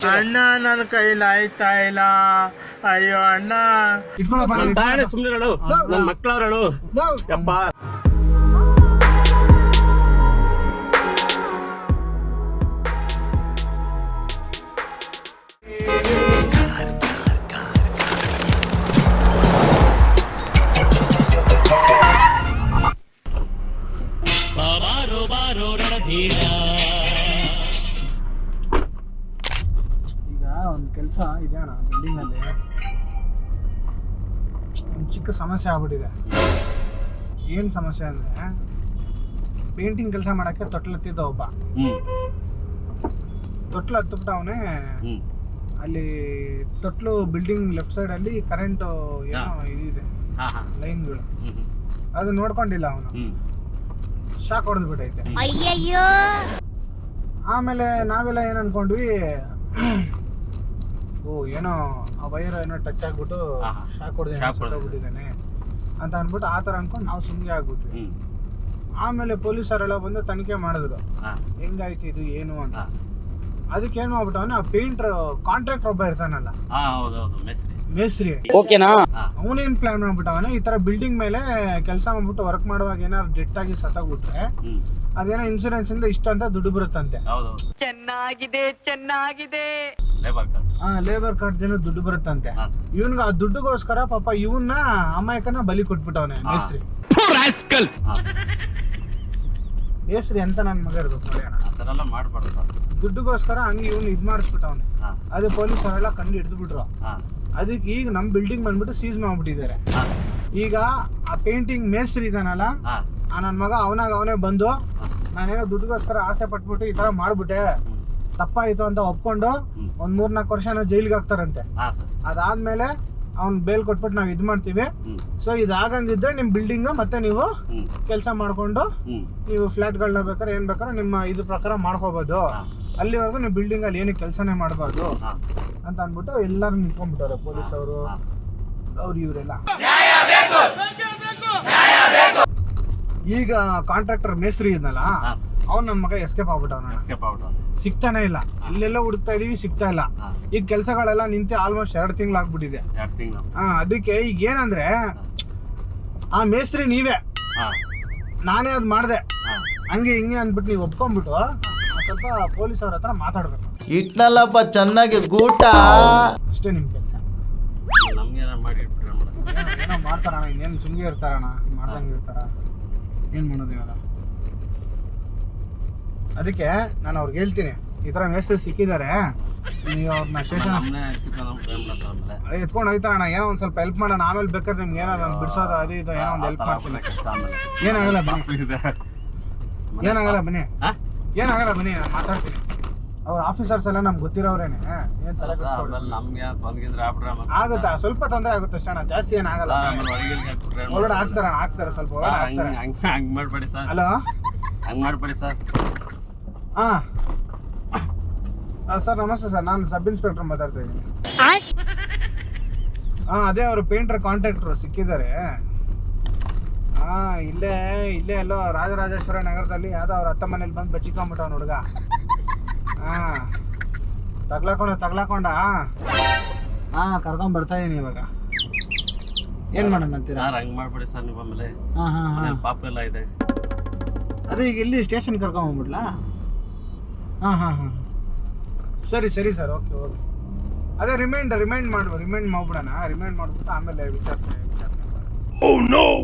ಅಣ್ಣ ನನ್ನ ಕೈಲಿ ಆಯ್ತಾ ಇಲ್ಲ. ಅಯ್ಯೋ ಅಣ್ಣ ಸುಮ್ಮನೆ ನನ್ನ ಮಕ್ಕಳವ್ರಳು ಯಪ್ಪ. ಈಗ ಒಂದು ಕೆಲಸ ಇದೆ ಅಣ್ಣ, ಬಿಲ್ಡಿಂಗ್ ಅಲ್ಲಿ ಒಂದು ಚಿಕ್ಕ ಸಮಸ್ಯೆ ಆಗ್ಬಿಟ್ಟಿದೆ. ಏನ್ ಸಮಸ್ಯೆ ಅಂದ್ರೆ ಪೇಂಟಿಂಗ್ ಕೆಲಸ ಮಾಡಕ್ಕೆ ತೊಟ್ಲು ಹತ್ತಿದ್ದ ಒಬ್ಬ. ತೊಟ್ಲು ಹತ್ತಬಿಟ್ಟು ಅವನೇ ಅಲ್ಲಿ ತೊಟ್ಲು ಬಿಲ್ಡಿಂಗ್ ಲೆಫ್ಟ್ ಸೈಡ್ ಅಲ್ಲಿ ಕರೆಂಟ್ ಏನೋ ಇದಿದೆ ಲೈನ್ಗಳು, ಅದು ನೋಡ್ಕೊಂಡಿಲ್ಲ ಅವನು, ಶಾಕ್ ಹೊಡೆದು ಬಿಟ್ಟೈತೆ. ಆಮೇಲೆ ನಾವೆಲ್ಲ ಏನ್ ಅನ್ಕೊಂಡ್ವಿ, ಓ ಏನೋ ಆ ವೈರ್ ಏನೋ ಟಚ್ ಆಗ್ಬಿಟ್ಟು ಶಾಕ್ ಹೊಡೆದಿದ್ದಾನೆ ಅಂತ ಅನ್ಬಿಟ್ಟು ಆ ತರ ಅನ್ಕೊಂಡು ನಾವು ಸುಮ್ಮನೆ ಆಗ್ಬಿಟ್ವಿ. ಆಮೇಲೆ ಪೊಲೀಸರೆಲ್ಲ ಬಂದು ತನಿಖೆ ಮಾಡಿದ್ರು, ಹೆಂಗಾಯ್ತು ಇದು ಏನು ಅಂತ. ಅದಕ್ಕೆ ಏನ್ ಮಾಡ್ಬಿಟ್ಟವನ ಆ ಪೇಂಟರ್ ಕಾಂಟ್ರಾಕ್ಟರ್ ಒಬ್ಬ ಇರ್ತಾನಲ್ಲ ಮೇಸ್ತ್ರಿ, ಅವನೇನ್ ಪ್ಲಾನ್ ಮಾಡ್ಬಿಟ್ಟವನ ಈ ತರ ಬಿಲ್ಡಿಂಗ್ ಮೇಲೆ ಕೆಲಸ ಮಾಡ್ಬಿಟ್ಟು ವರ್ಕ್ ಮಾಡುವಾಗ ಏನಾದ್ರು ಡೆತ್ ಆಗಿ ಸತ್ತೋಗ್ಬಿಟ್ರೆ ಅದೇನೋ ಇನ್ಸೂರೆನ್ಸ್ ಇಂದ ಇಷ್ಟ ಅಂತ ದುಡ್ಡು ಬರುತ್ತಂತೆ. ಚೆನ್ನಾಗಿದೆ ಲೇಬರ್ ಕಾರ್ಡ್ ಜನ ದುಡ್ಡು ಬರುತ್ತಂತೆ. ಇವನ್ಗ ಆ ದುಡ್ಡುಗೋಸ್ಕರ ಪಾಪ ಇವನ್ನ ಅಮಾಯಕನ ಬಲಿ ಕೊಟ್ಬಿಟ್ಟವನೆ ಮೇಸ್ತ್ರಿ. ಮೇಸ್ತ್ರಿ ಅಂತ ನನ್ ಮಗ ಇರ್ಬೇಕು ನೋಡಿ ಅಣ್ಣ. ದುಡ್ಡುಗೋಸ್ಕರ ಹಂಗೆ ಇವ್ನು ಇದ್ ಮಾಡಿಸ್ಬಿಟ್ಟವನೆ. ಅದು ಪೊಲೀಸರೆಲ್ಲ ಕಂಡು ಹಿಡಿದು ಬಿಟ್ರು. ಅದಕ್ಕೆ ಈಗ ನಮ್ ಬಿಲ್ಡಿಂಗ್ ಬಂದ್ಬಿಟ್ಟು ಸೀಸ್ ಮಾಡ್ಬಿಟ್ಟಿದ್ದಾರೆ. ಈಗ ಆ ಪೇಂಟಿಂಗ್ ಮೇಸ್ತ್ರಿ ಇದಾನಲ್ಲ ನನ್ ಮಗ ಅವನೇ ಬಂದು ನಾನೇನೋ ದುಡ್ಡುಗೋಸ್ಕರ ಆಸೆ ಪಟ್ಬಿಟ್ಟು ಈ ತರ ಮಾಡ್ಬಿಟ್ಟೆ, ತಪ್ಪಾಯ್ತು ಅಂತ ಒಪ್ಕೊಂಡು ಒಂದ್ 3-4 ವರ್ಷ ಜೈಲಿಗೆ ಹಾಕ್ತಾರಂತೆ. ಅದಾದ್ಮೇಲೆ ಅವ್ನ್ ಬೇಲ್ ಕೊಟ್ಬಿಟ್ಟು ನಾವ್ ಇದ್ ಮಾಡ್ತೀವಿ. ಸೊ ಇದಾಗಂಗಿದ್ರೆ ನಿಮ್ ಬಿಲ್ಡಿಂಗ್ ಮತ್ತೆ ನೀವು ಕೆಲಸ ಮಾಡ್ಕೊಂಡು ನೀವು ಫ್ಲಾಟ್ಗಳನ್ನ ಬೇಕಾದ್ರೆ ಏನ್ ಬೇಕಾದ್ರೆ ನಿಮ್ಮ ಇದ್ರ ಪ್ರಕಾರ ಮಾಡ್ಕೋಬಹುದು. ಅಲ್ಲಿವರೆಗೂ ನೀವು ಬಿಲ್ಡಿಂಗ್ ಅಲ್ಲಿ ಏನು ಕೆಲಸನೇ ಮಾಡಬಾರ್ದು ಅಂತ ಅನ್ಬಿಟ್ಟು ಎಲ್ಲಾರು ನಿಂತ್ಕೊಂಡ್ಬಿಟ್ಟವ್ರೆ ಪೊಲೀಸ್ ಅವರು, ಇವರೆಲ್ಲ. ಈಗ ಕಾಂಟ್ರಾಕ್ಟರ್ ಮೇಸ್ತ್ರಿ ಇದ್ನಲ್ಲ ಅವ್ನ್ ನನ್ ಮಗ ಎಸ್ಕೇಪ್ ಆಗ್ಬಿಟ್ಟವನ, ಸಿಗ್ತಾನೆ ಇಲ್ಲ. ಇಲ್ಲೆಲ್ಲ ಹುಡುಕ್ತಾ ಇದೀವಿ, ಸಿಗ್ತಾ ಇಲ್ಲ. ಈಗ ಕೆಲ್ಸಗಳೆಲ್ಲ ನಿಂತೆ ಆಲ್ಮೋಸ್ಟ್ 2 ತಿಂಗಳು ಆಗ್ಬಿಟ್ಟಿದೆ. ಅದಕ್ಕೆ ಈಗ ಏನಂದ್ರೆ ಆ ಮೇಸ್ತ್ರಿ ನೀವೇ, ನಾನೇ ಅದ್ ಮಾಡ್ದೆ ಹಂಗೆ ಹಿಂಗೆ ಅಂದ್ಬಿಟ್ಟು ನೀವು ಒಪ್ಕೊಂಡ್ಬಿಟ್ಟು ಸ್ವಲ್ಪ ಪೊಲೀಸ್ ಅವ್ರ ಹತ್ರ ಮಾತಾಡ್ಬೇಕು. ಇಟ್ನಲ್ಲಪ್ಪ ಚೆನ್ನಾಗಿ ಗೂಟ ಅಷ್ಟೇ ನಿಮ್ ಕೆಲಸ. ಏನೋ ಮಾಡ್ತಾರಣ, ಇನ್ನೇನು ಸುಮ್ಗೆ ಇರ್ತಾರಣ, ಮಾಡ್ದಂಗೆ ಇರ್ತಾರ, ಏನ್ ಮಾಡೋದು ಇವಾಗ. ಅದಕ್ಕೆ ನಾನು ಅವ್ರಿಗೆ ಹೇಳ್ತೀನಿ, ಈ ತರ ಮೆಸೇಜ್ ಸಿಕ್ಕಿದ್ದಾರೆ, ನೀವು ಅವ್ರನ್ನ ಸ್ಟೇಷನ್ ಎತ್ಕೊಂಡು ಹೋಗ್ತಾರಣ, ಏನೋ ಒಂದ್ ಸ್ವಲ್ಪ ಹೆಲ್ಪ್ ಮಾಡೋಣ. ಆಮೇಲೆ ಬೇಕಾದ್ರೆ ನಿಮ್ಗೆ ಏನೋ ನಾನು ಬಿಡಿಸೋದು ಅದು ಇದು ಏನೋ ಒಂದು ಹೆಲ್ಪ್ ಮಾಡ್ತೀನಿ. ಏನಾಗಲ್ಲ ಬನ್ನಿ ನಾನು ಮಾತಾಡ್ತೀನಿ. ಅವ್ರ ಆಫೀಸರ್ಸ್ ಎಲ್ಲ ನಮ್ಗೆ ಗೊತ್ತಿರೋರೇನೆ, ಏನ್ ತಲೆ ಆಗುತ್ತಾ, ಸ್ವಲ್ಪ ತೊಂದರೆ ಆಗುತ್ತೆ ಅಷ್ಟೇ ಅಣ್ಣ, ಜಾಸ್ತಿ ಏನಾಗಲ್ಲ. ಒಳಗಡೆ ಹಾಕ್ತಾರೆ ಸ್ವಲ್ಪ ಒಳಗಡೆ ಹಾಕ್ತಾರೆ. ಹಲೋ ಸರ್ ನಮಸ್ತೆ ಸರ್, ನಾನು ಸಬ್ ಇನ್ಸ್ಪೆಕ್ಟರ್ ಮಾತಾಡ್ತಾ ಇದ್ದೀನಿ. ಅದೇ ಅವರು ಪೇಂಟರ್ ಕಾಂಟ್ರಾಕ್ಟರ್ ಸಿಕ್ಕಿದ್ದಾರೆ. ಇಲ್ಲೇ ಎಲ್ಲೋ ರಾಜರಾಜೇಶ್ವರ ನಗರದಲ್ಲಿ ಯಾವ್ದೋ ಅವ್ರ ಅತ್ತ ಮನೇಲಿ ಬಂದು ಬಚ್ಚಿಕೊಂಡ್ಬಿಟ್ಟವ್ ಹುಡುಗ. ತಗ್ಲಾಕೊಂಡ ಕರ್ಕೊಂಡ್ ಬರ್ತಾ ಇದೀನಿ ಇವಾಗ. ಏನ್ ಮಾಡೋಣ ಅಂತೀರಾ? ಅದೇ ಈಗ ಇಲ್ಲಿ ಸ್ಟೇಷನ್ ಕರ್ಕೊಂಡ್ ಬಂದ್ಬಿಡ್ಲಾ? ಸರಿ ಸರ್, ಓಕೆ. ಅದೇ ರಿಮೈಂಡ್ ಮಾಡ್ಬಿಡೋಣ. ರಿಮೈಂಡ್ ಮಾಡ್ಬಿಟ್ಟು ಆಮೇಲೆ ವಿಚಾರಿಸ್ತೀನಿ.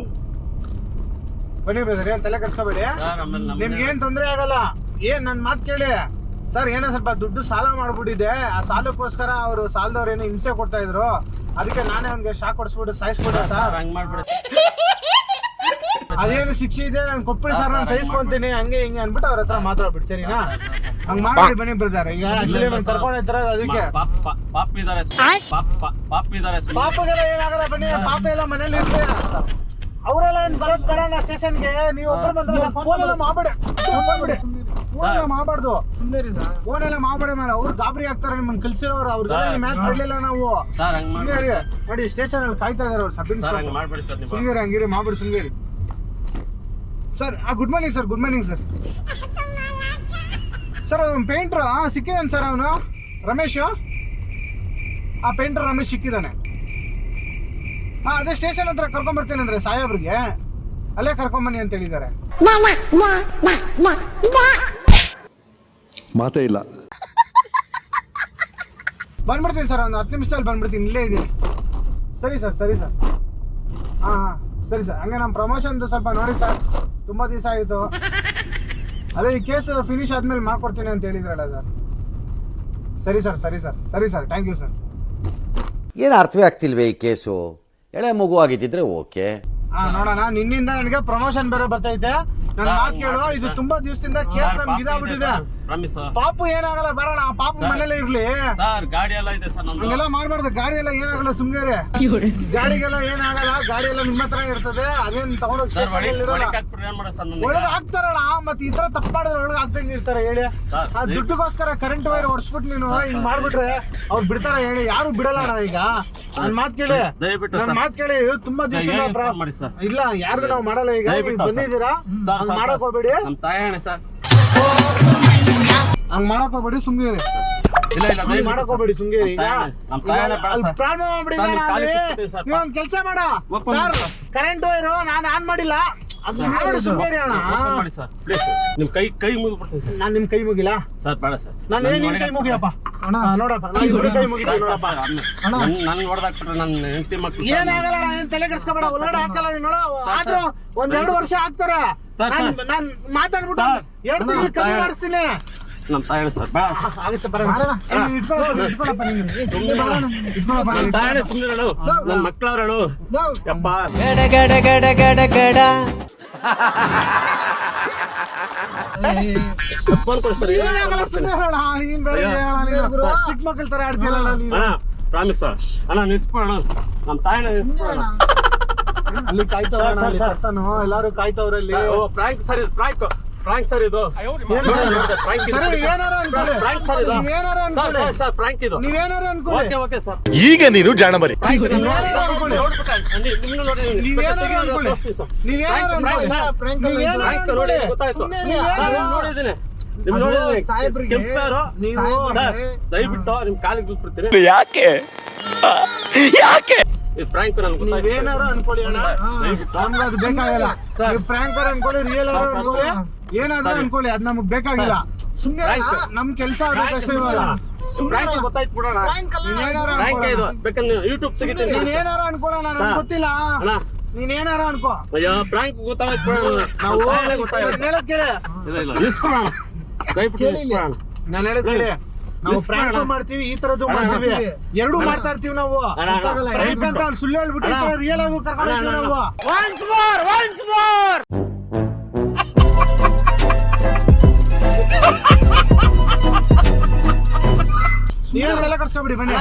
ಬನ್ನಿ ಬ್ರದರ್, ಏನ್ ತಲೆ ಕೆಡ್ಸ್ಕೊಬೇಡಿ, ನಿಮ್ಗೆ ಏನ್ ತೊಂದರೆ ಆಗಲ್ಲ. ಏನ್ ನನ್ ಮಾತು ಕೇಳಿ ಸರ್, ಏನೋ ಸ್ವಲ್ಪ ದುಡ್ಡು ಸಾಲ ಮಾಡ್ಬಿಟ್ಟಿದೆ. ಆ ಸಾಲಕ್ಕೋಸ್ಕರ ಅವರು ಸಾಲದವ್ರು ಏನೋ ಹಿಂಸೆ ಕೊಡ್ತಾ ಇದ್ರು, ಅದಕ್ಕೆ ನಾನೇ ಅವ್ನಿಗೆ ಶಾಕ್ ಹೊಡ್ಸ್ಬಿಟ್ಟು ಸಾಯಿಸ್ಬಿಟ್ಟೆ ಸರ್. ಅದೇನು ಶಿಕ್ಷೆ ಇದೆ ನಾನು ಕೊಟ್ಬಿಡಿ ಸರ್, ನಾನು ಸಹಿಸ್ಕೊಂತೀನಿ ಹಂಗೆ ಹಿಂಗೆ ಅನ್ಬಿಟ್ಟು ಅವ್ರ ಹತ್ರ ಮಾತಾಡ್ಬಿಟ್ಟು. ಸರಿನಾ? ಹಂಗ್ ಮಾಡಿ ಬನ್ನಿ ಬ್ರದರ್. ಈಗ ಆಕ್ಚುಲಿ ನಾನು ಕರ್ಕೊಂಡು ಹೋಗ್ತಾರ, ಅದಕ್ಕೆ ಪಾಪಗೆಲ್ಲ ಏನಾಗಲ್ಲ ಬನ್ನಿ. ಪಾಪ ಎಲ್ಲ ಮನೇಲಿ ಇರ್ತೀಯ, ಅವರೆಲ್ಲ ಏನ್ ಬರೋದ್ ಬರೋಣ ಸ್ಟೇಷನ್ಗೆ. ನೀವು ಒಬ್ಬರು ಬಂದ್ರೆ ಫೋನ್ ಎಲ್ಲ ಮಾಡ್ಬೇಡಿ, ಮಾಡಬಾರ್ದು. ಫೋನ್ ಎಲ್ಲ ಮಾಡ್ಬೇಡಿ ಮೇಲೆ, ಅವ್ರು ಗಾಬರಿ ಆಗ್ತಾರೆ. ನಿಮ್ಮನ್ನ ಕಲ್ಸಿರೋರು ಅವ್ರಿಗೆ ಮ್ಯಾಚ್ ಬಿಡ್ಲಿಲ್ಲ ನಾವು. ನೋಡಿ ಸ್ಟೇಷನ್ ಅಲ್ಲಿ ಕಾಯ್ತಾ ಇದಾರೆ ಅವ್ರು. ಸಬ್ ಇನ್ಸ್ಪೆಕ್ಟರ್ ಸುಂಗೇರಿ, ಹಂಗಿರಿ ಮಾಡ್ಬಿಡಿ ಸುಂಗೇರಿ sir. Good morning sir. Sir ಅವ್ನು ಪೇಂಟ್ರು ಸಿಕ್ಕಿದಾನೆ ಸರ್. ಅವನು ರಮೇಶ್ ಆ ಪೇಂಟರ್ ರಮೇಶ್ ಸಿಕ್ಕಿದ್ದಾನೆ. ಹಾ ಅದೇ ಸ್ಟೇಷನ್ ಹತ್ರ ಕರ್ಕೊಂಡ್ಬರ್ತೇನೆ ಅಂದ್ರೆ ಸಾಹೇಬ್ರಿಗೆ ಅಲ್ಲೇ ಕರ್ಕೊಂಬನ್ನಿ ಅಂತ ಹೇಳಿದ್ದಾರೆ. ಮಾತೇ ಇಲ್ಲ. ಬಂದ್ಬಿಡ್ತೀನಿ ಸರ್, ಒಂದು 10 ನಿಮಿಷದಲ್ಲಿ ಬಂದ್ಬಿಡ್ತೀನಿ, ಇಲ್ಲೇ ಇದ್ದೀನಿ. ಸರಿ ಸರ್ ಸರಿ ಸರ್. ಹಾಂ ಹಾಂ ಸರಿ ಸರ್. ಹಂಗೆ ನಮ್ಮ ಪ್ರಮೋಷನ್ದು ಸ್ವಲ್ಪ ನೋಡಿ ಸರ್, ತುಂಬ ದಿವಸ ಆಯಿತು. ಅದೇ ಈ ಕೇಸ್ ಫಿನಿಶ್ ಆದ್ಮೇಲೆ ಮಾಡ್ಕೊಡ್ತೀನಿ ಅಂತ ಹೇಳಿದ್ರಲ್ಲ ಸರ್. ಸರಿ ಸರ್ ಸರಿ ಸರ್ ಸರಿ ಸರ್, ಥ್ಯಾಂಕ್ ಯು ಸರ್. ಏನು ಅರ್ಥವೇ ಆಗ್ತಿಲ್ವೇ ಈ ಕೇಸು? ಎಳೆ ಮಗು ಆಗಿದ್ದಿದ್ರೆ ಓಕೆ. ನೋಡೋಣ, ನಿನ್ನಿಂದ ನನಗೆ ಪ್ರಮೋಷನ್ ಬೇರೆ ಬರ್ತೈತೆ. ನನ್ನ ಮಾತು ಕೇಳು, ಇದು ತುಂಬಾ ದಿವಸದಿಂದ ಕೇಸ್ ನಮ್ಗೆ ಇದಾಗ್ಬಿಟ್ಟಿದೆ. ಪಾಪು ಏನಾಗಲ್ಲ, ಬರೋಣ, ಪಾಪು ಮನೇಲೆ ಇರ್ಲಿ. ಗಾಡಿ ಎಲ್ಲ ಇದೆ ಸರ್, ಹಂಗೆಲ್ಲ ಮಾಡ್ಬಾರ್ದು. ಗಾಡಿ ಎಲ್ಲ ಏನಾಗಲ್ಲ, ಸುಮ್ನೆ ಗಾಡಿಗೆಲ್ಲ ಏನಾಗಲ್ಲ. ಗಾಡಿ ಎಲ್ಲ ನಿಮ್ಮ ಹತ್ರ ಇರ್ತದೆ, ಅದೇನ್ ತಗೊಂಡೋಗಿ ಒಳಗೆ ಹಾಕ್ತಾರಲ್ಲ. ಮತ್ತೆ ಈ ತರ ತಪ್ಪು ಮಾಡಿದ್ರೆ ಒಳಗೆ ಹಾಕ್ದಂಗೆ ಇರ್ತಾರೆ ಹೇಳಿ. ಆ ದುಡ್ಡುಗೋಸ್ಕರ ಕರೆಂಟ್ ವೈರ್ ಹೊಡ್ಸ್ಬಿಟ್ಟು ನೀನು ಹಿಂಗ್ ಮಾಡ್ಬಿಟ್ರೆ ಅವ್ರು ಬಿಡ್ತಾರ ಹೇಳಿ? ಯಾರು ಬಿಡಲ್ಲ ಅಣ್ಣ. ಈಗ ನನ್ ಮಾತು ಕೇಳಿ, ನನ್ ಮಾತು ಕೇಳಿ. ತುಂಬಾ ದಿವಸ ಇಲ್ಲ, ಯಾರಿಗೂ ನಾವು ಮಾಡಲ್ಲ. ಈಗ ಬಂದಿದ್ದೀರಾ, ಮಾಡಕ್ ಹೋಗ್ಬೇಡಿ, ಹಂಗ್ ಮಾಡಕ್ ಹೋಗ್ಬೇಡಿ, ಸುಮ್ನೆ ಮಾಡಕ್ ಹೋಗ್ಬೇಡಿ, ಸುಮ್ನೆ. ಈಗ ಪ್ರಾಬ್ಲಮ್ ಆಗ್ಬಿಡಿ. ನೀವೊಂದ್ ಕೆಲ್ಸ ಮಾಡ ಸರ್, ಕರೆಂಟ್ ವೈರು ನಾನು ಆನ್ ಮಾಡಿಲ್ಲ, ಅದು ನೋಡಿ ಸುಮ್ನೆ ಅಣ್ಣ. ನಿಮ್ ಕೈ ಮುಗಿಬಿಡ್ತೀನಿ ಸರ್. ನಾನ್ ನಿಮ್ ಕೈ ಮುಗಿಲ್ಲ ಸರ್, ಬೇಡ ಸರ್. ನಾನು ನಿನ್ ಕೈ ಮುಗಿಯಪ್ಪ ನೋಡಪ್ಪ, ಕೈ ಮುಗಿತೀನಿ ನೋಡಪ್ಪ. ನನ್ ಹೊಡೆದಾಕ್ಬಿಟ್ರೆ ನನ್ನ ಹೆಂಡತಿ ಮಕ್ಳು ಏನಾಗಲ್ಲ, ಏನ್ ತಲೆ ಕೆಡ್ಸ್ಕೊಬೇಡ. ಒಳಗಡೆ ಹಾಕಲ್ಲ ನೀನು ನೋಡ. ಆದ್ರೂ 1-2 ವರ್ಷ ಆಗ್ತಾರೆ. ನಾನ್ ಮಾತಾಡ್ಬಿಟ್ಟು 2 ತಿಂಗಳು ಕಮ್ಮಿ ಮಾಡಿಸ್ತೀನಿ. ನಮ್ ತಾಯಿ ಸರ್, ಬೇಡ ಆಗುತ್ತೆ ತಾಯಿ ಸುಮ್ಮನೆ ನನ್ ಮಕ್ಳವ್ರಳು ಯಪ್ಪ. ಚಿಕ್ಕ ಮಕ್ಕಳ ತರ ಆಡ್ತಿಲ್ಲ ಪ್ರಾಮಿಸ್ ಅಣ್ಣ, ನಿಲ್ಸ್ಬೋಣ ನಮ್ ತಾಯಿನ ನಿಲ್ಸ್ಬೋಣ. ಅಲ್ಲಿ ಕಾಯ್ತಾವ್ರ ಎಲ್ಲಾರು ಕಾಯ್ತಾವ್ರಲ್ಲಿ. ಪ್ರಾಂಕ್ ಸರ್ ಇದು, ಪ್ರಾಂಕ್ ಸರ್ ಇದು. ನೀವೇನಾರು ಅನ್ಕೊಳ್ಳಿ. Okay sir. ಈಗ ನೀನು ಜಾಣ ಬರಿ. ದಯವಿಟ್ಟು ನಿಮ್ ಕಾಲಿಗೆ ಬಿಟ್ಬಿಡ್ತೀನಿ. ಯಾಕೆ ಫ್ರಾಂಕ್ ನೀವೇನಾರು ಅನ್ಕೊಳ್ಳಿ ಅಣ್ಣ, ನಮ್ಗೆ ಅದು ಬೇಕಾಗಿಲ್ಲ. ಫ್ರಾಂಕರ್ ಅನ್ಕೊಳ್ಳಿ, ರಿಯಲ್ ಅನ್ಕೊಳ್ಳಿ, ಏನಾದ್ರೂ ಅನ್ಕೊಳ್ಳಿ, ಅದ್ ನಮಗ್ ಬೇಕಾಗಿಲ್ಲ. ಸುಮ್ಮನೆ ನಮ್ ಕೆಲ್ಸ ಗೊತ್ತಾಯ್ತು ಬಿಡೋಣ. ನೀನೇನಾರು ಅನ್ಕೊಳ್ಳೋಣ, ನಮ್ಗೆ ಗೊತ್ತಿಲ್ಲ. ನೀನೇನಾರು ಅನ್ಕೋ. ಅಯ್ಯೋ ಫ್ರಾಂಕ್ ಗೊತ್ತಾಯ್ತು ನಾನು ಹೇಳೋದ್ ಕೇಳಿ. ನಾವು ಫ್ರಾಂಕ್ ಮಾಡ್ತೀವಿ, ಈ ತರದ್ದು ಮಾಡ್ತೀವಿ, ಎರಡು ಮಾಡ್ತಾ ಇರ್ತೀವಿ ನಾವು. ಫ್ರಾಂಕ್ ಅಂತ ಸುಳ್ಳು ಹೇಳ್ಬಿಟ್ಟು ರಿಯಲ್ ಆಗಿ ಕರ್ಕೊಂಡು ಹೋಗ್ತೀವಿ ನಾವು. ನೀವೇನು ತಲೆ ಕರ್ಸ್ಕೊಬಿಡಿ, ಬನ್ನಿ.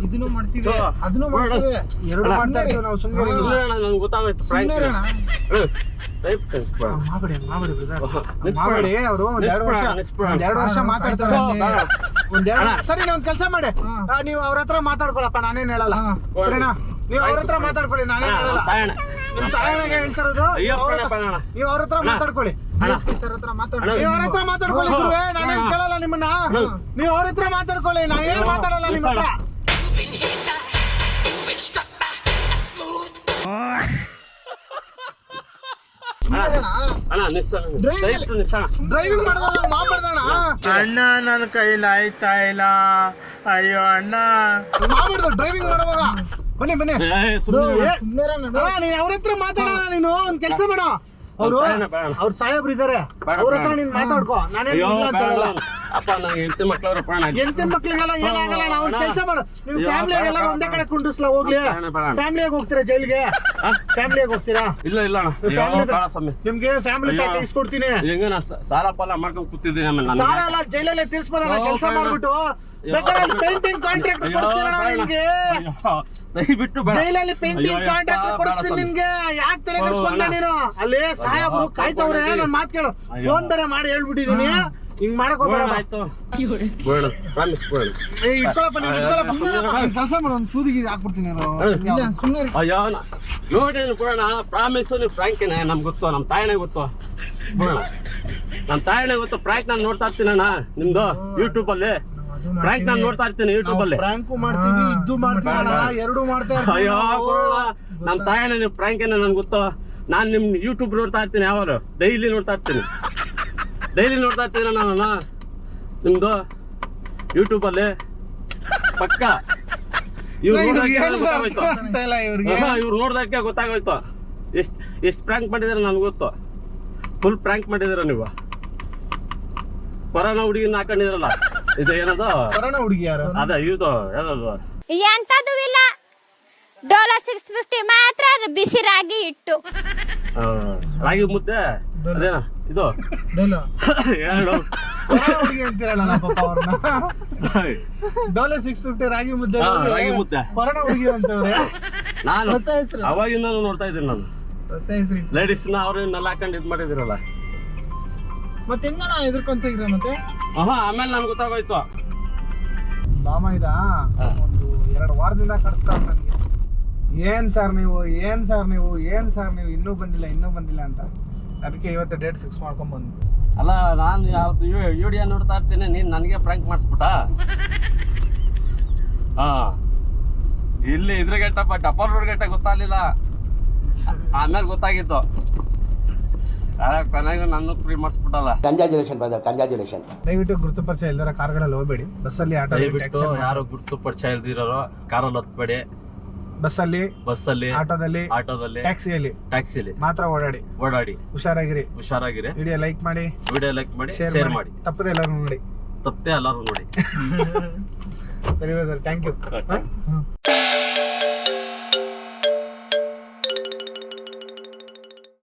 ಇದನ್ನು ಮಾಡ್ತೀವಿ, ಅದನ್ನು ಮಾಡ್ತೀವಿ, ಎರಡು ಮಾಡ್ತಾ ಇರ್ತೀವಿ ನಾವು. ಸುಮ್ಮನೆ ಗೊತ್ತಾಗೋಯ್ತು. ಮಾಡಿ ಅವರು 2 ವರ್ಷ ಮಾತಾಡ್ತಾರೆ. ಸರಿ, ನೀವು ಒಂದ್ ಕೆಲಸ ಮಾಡಿ, ನೀವು ಅವ್ರ ಹತ್ರ ಮಾತಾಡ್ಕೊಳಪ್ಪ, ನಾನೇನ್ ಹೇಳಲ್ಲ. ಸರಿನಾ? ನೀವು ಅವ್ರ ಹತ್ರ ಮಾತಾಡ್ಕೊಳ್ಳಿ, ನಾನೇನ್ ಹೇಳಲ್ಲ. ನಿಮ್ ತಾಯನಾಗೆ ಹೇಳ್ತಾರದು, ನೀವು ಅವ್ರ ಹತ್ರ ಮಾತಾಡ್ಕೊಳ್ಳಿ. ನೀವು ಅವ್ರ ಹತ್ರ ಮಾತಾಡ್ಕೊಳ್ಳಿ ಗುರುವೆ, ನಾನೇನ್ ಕೇಳಲ್ಲ ನಿಮ್ಮನ್ನ. ನೀವು ಅವ್ರ ಹತ್ರ ಮಾತಾಡ್ಕೊಳ್ಳಿ, ನಾ ಏನ್ ಮಾತಾಡಲ್ಲ ನಿಮ್ಮ ಹತ್ರ. ಡ್ರೈವಿಂಗ್ ಮಾಡೋಣ, ಮಾಡ್ಬಾರ್ದಣ್ಣ. ಅಣ್ಣ ನನ್ನ ಕೈಲಿ ಆಯ್ತಾ ಇಲ್ಲ. ಅಯ್ಯೋ ಅಣ್ಣ, ಮಾಡ್ಬಾರ್ದು ಡ್ರೈವಿಂಗ್ ಮಾಡುವಾಗ. ಬನ್ನಿ ಬನ್ನಿ, ನೀನ್ ಅವ್ರ ಹತ್ರ ಮಾತಾಡೋಣ. ನೀನು ಒಂದ್ ಕೆಲ್ಸ ಮಾಡು, ಅವ್ರ ಸಾಹೇಬ್ರು ಇದಾರೆ, ಅವ್ರ ಹತ್ರ ನೀನ್ ಮಾತಾಡ್ಕೋ. ನಾನೇನ್ ಹೆಂಡತಿ ಮಕ್ಳಿಗೆಲ್ಲ ಏನಾಗಲ್ಲ. ನಾವು ಒಂದ್ ಕೆಲ್ಸ ಮಾಡು, ನಿಮ್ ಫ್ಯಾಮಿಲಿಗೆಲ್ಲ ಒಂದೇ ಕಡೆ ಕುಂಡ್ರಿಸ್ಲಾ ಹೋಗ್ಲಿ. ಫ್ಯಾಮಿಲಿಯಾಗ ಹೋಗ್ತೀರಾ ಜೈಲ್ಗೆ? ಫ್ಯಾಮಿಲಿಯಾಗ ಹೋಗ್ತೀರಾ? ಇಲ್ಲ ಇಲ್ಲ ನಿಮ್ಗೆ ಫ್ಯಾಮಿಲಿ ಪ್ಯಾಕ್ ಇಸ್ಕೊಡ್ತೀನಿ. ಹೆಂಗ ಸಾಲ ಪಾಲ ಮಾಡ್ಕೊಂಡ್ ಕೂತಿದ್ದೀನಿ. ಸಾಲ ಎಲ್ಲ ಜೈಲಲ್ಲೇ ತೀರ್ಸ್ಬೋದಲ್ಲ, ಕೆಲಸ ಮಾಡ್ಬಿಟ್ಟು. ಬೇಕಾದ್ರೆ ಪೇಂಟಿಂಗ್ ಕಾಂಟ್ರಾಕ್ಟ್ ಕೊಡ್ತೀನಿ ನಿಮ್ಗೆ, ದಯವಿಟ್ಟು ಜೈಲಲ್ಲಿ ಪೇಂಟಿಂಗ್ ಕಾಂಟ್ರಾಕ್ಟ್ ಕೊಡಿಸ್ತೀನಿ ನಿಮ್ಗೆ. ಯಾಕೆ ತಲೆ ಕೆಡಿಸ್ಕೊಂಡೆ ನೀನು? ಅಲ್ಲಿ ಸಾಹೇಬ್ರು ಕಾಯ್ತವ್ರೆ, ನನ್ ಮಾತ್ ಕೇಳು. ಫೋನ್ ಬೇರೆ ಮಾಡಿ ಹೇಳ್ಬಿಟ್ಟಿದೀನಿ, ಹಿಂಗ್ ಮಾಡಕ್ ಹೋಗ್ಬೇಡ. ಕೆಲಸ ಮಾಡ, ಒಂದ್ ಸೂದಿಗೆ ಹಾಕ್ಬಿಡ್ತೀನಿ. ಅಯ್ಯೋ ನೋಡಿ ಕೊಡೋಣ, ಪ್ರಾಮಿಸ್. ನೀವು ಫ್ರಾಂಕಿನ ನಮ್ಗೆ ಗೊತ್ತು, ನಮ್ ತಾಯಿನೇ ಗೊತ್ತು. ನಮ್ಮ ತಾಯಣ್ಣ ಗೊತ್ತು ಪ್ರಾಂಕ್ ನಾನು ನೋಡ್ತಾ ಇರ್ತೀನಿ ಅಣ್ಣ ನಿಮ್ದು ಯೂಟ್ಯೂಬ್ ಅಲ್ಲಿ ಪ್ರಾಂಕ್ ನಾನು ನೋಡ್ತಾ ಇರ್ತೀನಿ ಯೂಟ್ಯೂಬ್ ಅಲ್ಲಿ ಪ್ರಾಂಕು ಮಾಡ್ತೀವಿ ಇದ್ದು ಮಾಡ್ತೀವಿ ಎರಡು ಮಾಡ್ತಾ ಅಯ್ಯೋ ನಮ್ಮ ತಾಯಣ್ಣ ನೀವು ಪ್ರಾಂಕ್ ಏನೋ ನನ್ಗೆ ಗೊತ್ತು ನಾನು ನಿಮ್ ಯೂಟ್ಯೂಬ್ ನೋಡ್ತಾ ಇರ್ತೀನಿ ಯಾವಾಗ ಡೈಲಿ ನೋಡ್ತಾ ಇರ್ತೀನಿ ನಾನು ನಿಮ್ದು ಯೂಟ್ಯೂಬ್ ಅಲ್ಲಿ ಪಕ್ಕ ಇವ್ರು ನೋಡ್ದಕ್ಕೆ ಗೊತ್ತಾಗೋಯ್ತು ಎಷ್ಟು ಪ್ರ್ಯಾಂಕ್ ಮಾಡಿದಾರೆ ನನ್ಗೆ ಗೊತ್ತು ಫುಲ್ ಪ್ರ್ಯಾಂಕ್ ಮಾಡಿದಾರ ನೀವು ಕೊರೋನಾ ಹುಡುಗಿನ ಹಾಕೊಂಡಿದ್ರಲ್ಲ ಇದು ಏನದು ಕೊರೋನಾ ಹುಡುಗಿ ಯಾರು ಅದ ಇದು ಯಾವ್ದು ಎಂತದು ಇಲ್ಲ ಡೋಲೋ 650 ಮಾತ್ರ ಬಿಸಿ ರಾಗಿ ಇಟ್ಟು ರಾಗಿ ಮುದ್ದೆ ಅದೇನಾ ಇದು ಹೇಳು ಹುಡುಗಿ ಅಂತೀರಲ್ಲ ನಮ್ಮ ಪಾಪ ಅವ್ರನ್ನ ಡೋಲೋ 650 ರಾಗಿ ಮುದ್ದೆ ರಾಗಿ ಮುದ್ದೆ ಕೊರೋನಾ ಹುಡುಗಿ ಅಂತವ್ರೆ ನಾನು ಹೊಸ ಹೆಸರು ಅವಾಗಿಂದ ನೋಡ್ತಾ ಇದ್ದೀನಿ ನಾನು ಹೊಸ ಹೆಸರು ಲೇಡೀಸ್ನ ಅವ್ರನ್ನೆಲ್ಲ ಹಾಕೊಂಡು ಇದು ಮಾಡಿದಿರಲ್ಲ ಮತ್ತೆ ಹೆಂಗಣ ಎದುರ್ಕೊಂತ ಇದ್ರ ಮತ್ತೆ ಆಮೇಲೆ ನನ್ಗೆ ಗೊತ್ತಾಗೋಯ್ತು ಬಾಮ ಇದ ಒಂದು 2 ವಾರದಿಂದ ಕಳಿಸ್ತಾವ ನನಗೆ ಏನ್ ಸರ್ ನೀವು ಇನ್ನೂ ಬಂದಿಲ್ಲ ಅಂತ ಅದಕ್ಕೆ ಇವತ್ತು ಡೇಟ್ ಫಿಕ್ಸ್ ಮಾಡ್ಕೊಂಡ್ ಬಂದು ಅಲ್ಲ ನಾನು ಯಾವ್ದು ವಿಡಿಯೋ ನೋಡ್ತಾ ಇರ್ತೀನಿ ನೀನ್ ನನಗೆ ಪ್ರ್ಯಾಂಕ್ ಮಾಡಿಸ್ಬಿಟ್ಟ ಇಲ್ಲಿ ಇದ್ರಗೆಟ್ಟಪ್ಪ ಡಬಲ್ ರೋಡ್ಗೆಟ್ಟ ಗೊತ್ತಾಗ್ಲಿಲ್ಲ ಆಮೇಲೆ ಗೊತ್ತಾಗಿತ್ತು ಕೊನೆಗೂ ನನ್ನ ಫ್ರೀ ಮಾಡಿಸ್ಬಿಟ್ಟಲ್ಲ ಕಂಗ್ರಾಚುಲೇಷನ್ ಬ್ರದರ್ ಕಂಗ್ರಾಚುಲೇಷನ್. ದಯವಿಟ್ಟು ಗುರುತು ಪರಿಚಯ ಇಲ್ದಾರ ಕಾರ್ಗಳಲ್ಲಿ ಹೋಗ್ಬೇಡಿ ಬಸ್ಸಲ್ಲಿ ಆಟೋ ದಯವಿಟ್ಟು ಯಾರು ಗುರುತು ಪರಿಚಯ ಇಲ್ದಿರೋರು ಕಾರಲ್ಲಿ ಹತ್ಬೇಡಿ ಬಸ್ಸಲ್ಲಿ ಆಟೋದಲ್ಲಿ ಟ್ಯಾಕ್ಸಿಯಲ್ಲಿ ಮಾತ್ರ ಓಡಾಡಿ ಹುಷಾರಾಗಿರಿ ವಿಡಿಯೋ ಲೈಕ್ ಮಾಡಿ ಶೇರ್ ಮಾಡಿ ತಪ್ಪದೆ ಎಲ್ಲರೂ ನೋಡಿ ಸರಿ ಥ್ಯಾಂಕ್ ಯು